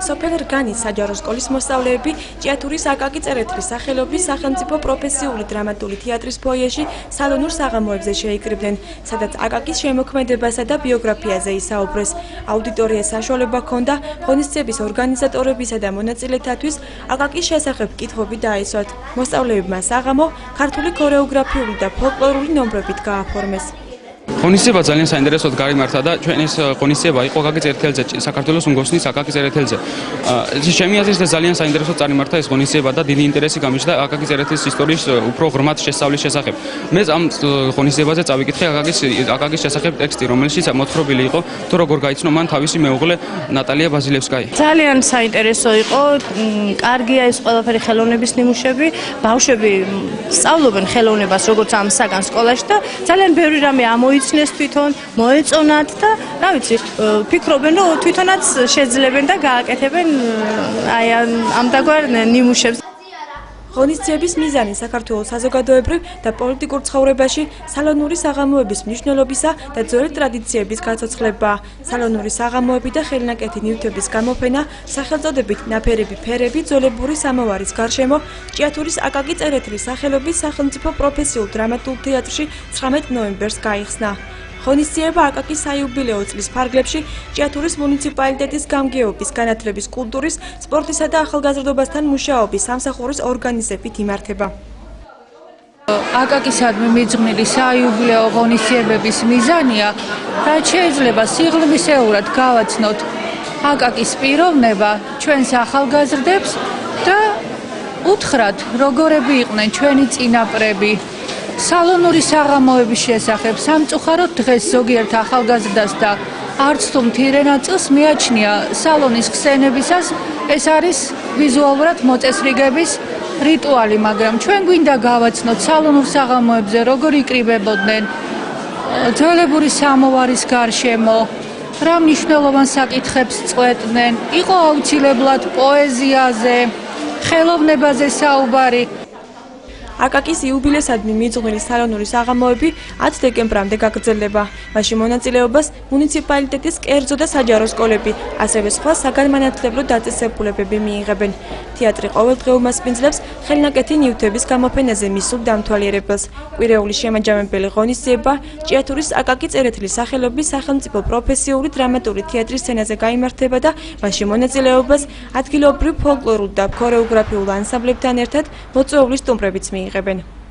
სოფელ რგანის საჯარო სკოლის მოსწავლეები ჭიათურის აკაკი წერეთლის სახელობის სახელმწიფო პროფესიული დრამატული თეატრის ფოიეში სალონურ საღამოებზე შეიკრიბნენ, სადაც აკაკის შემოქმედებასა და ბიოგრაფიაზე ისაუბრეს. აუდიტორიას საშუალება ჰქონდა ღონისძიების ორგანიზატორებისა და მონაწილეთათვის აკაკის შესახებ კითხვები დაესვათ. მოსწავლეებმა საღამო ქართული ქორეოგრაფიული და ფოლკლორული ნომრებით გააფორმეს. ღონისძიება ძალიან საინტერესოდ გაიმართა და ჩვენ ეს ღონისძიება იყო აკაკი წერეთელზე, საქართველოს უნგროსნის აკაკი წერეთელზე. ჩემი აზრით ძალიან საინტერესოდ წარიმართა ეს ღონისძიება და დიდი ინტერესი გამიჩნდა აკაკი წერეთლის ისტორიის უფრო ღრმად შესწავლის შესახებ. მე ამ ღონისძიებაზე წავიკითხე აკაკის შესახებ ტექსტი, რომელშიც მოთხრობილი იყო თუ როგორ გაიცნო მან თავისი მეუღლე ნატალია ბაზილევსკაი. ძალიან საინტერესო იყო, კარგია ეს ყველაფერი ხელოვნების ნიმუშები, ბავშვები სწავლობენ ხელოვნებას როგორც ამ საგან სკოლაში და ძალიან ბევრი რამე მოიცნეს თვითონ, მოეწონათ და რა ვიცი, ფიქრობენ რომ თვითონაც შეძლებენ და გააკეთებენ აი ამდაგვარ ნიმუშებს. ღონისძიების მიზანი საქართველოს საზოგადოებრივ და პოლიტიკურ ცხოვრებაში სალონური საღამოების მნიშვნელობისა და ძველი ტრადიციების გაცოცხლებაა. სალონური საღამოები და ხელნაკეთი ნივთების გამოფენა სახელწოდებით ნაფერები ფერები ძველებური სამოვარის გარშემო ჭიათურის აკაკი წერეთლის სახელობის სახელმწიფო პროფესიულ დრამატულ თეატრში 19 ნოემბერს გაიხსნა. ღონისძიება აკაკის საიუბილეო წლის ფარგლებში ჭიათურის მუნიციპალიტეტის გამგეობის, განათლების, კულტურის, სპორტისა და ახალგაზრდობასთან მუშაობის სამსახურის ორგანიზებით იმართება. აკაკისადმი მიძღვნილი საიუბილეო ღონისძიებების მიზანია, რაც შეიძლება სიღრმისეულად გავაცნოთ აკაკის პიროვნება ჩვენს ახალგაზრდებს და უთხრათ, როგორები იყვნენ ჩვენი წინაპრები. სალონური საღამოების შესახებ სამწუხაროდ დღეს ზოგიერთ ახალგაზრდას და არც თუ მცირე ნაწილს მიაჩნია სალონის ხსენებისას ეს არის ვიზუალურად მოწესრიგების რიტუალი, მაგრამ ჩვენ გვინდა გავაცნოთ სალონურ საღამოებზე როგორ იკრიბებოდნენ ძველებური სამოვარის გარშემო, რა მნიშვნელოვან საკითხებს წყვეტდნენ, იყო აუცილებლად პოეზიაზე, ხელოვნებაზე საუბარი. აკაკის იუბილესადმი მიძღვნილი სალონური საღამოები 10 დეკემბრამდე გაგრძელდება. მაშინ მონაწილეობას მუნიციპალიტეტის კერძო და საჯარო სკოლები, ასევე სხვა საგანმანათლებლო დაწესებულებები მიიღებენ. თეატრი ყოველდღე უმასპინძლებს ხელნაკეთი ნივთების გამოფენაზე მისულ დამთვალიერებას. კვირეულის შემაჯამებელი ღონისძიება ჭიათურის აკაკი წერეთლის სახელობის სახელმწიფო პროფესიული დრამატული თეატრის სცენაზე გაიმართება და მაშინ მონაწილეობას ადგილობრივ ფოლკლორულ და ქორეოგრაფიულ ანსამბლებთან ერთად მოწვეულის სტუმრებიც მიიღებენ.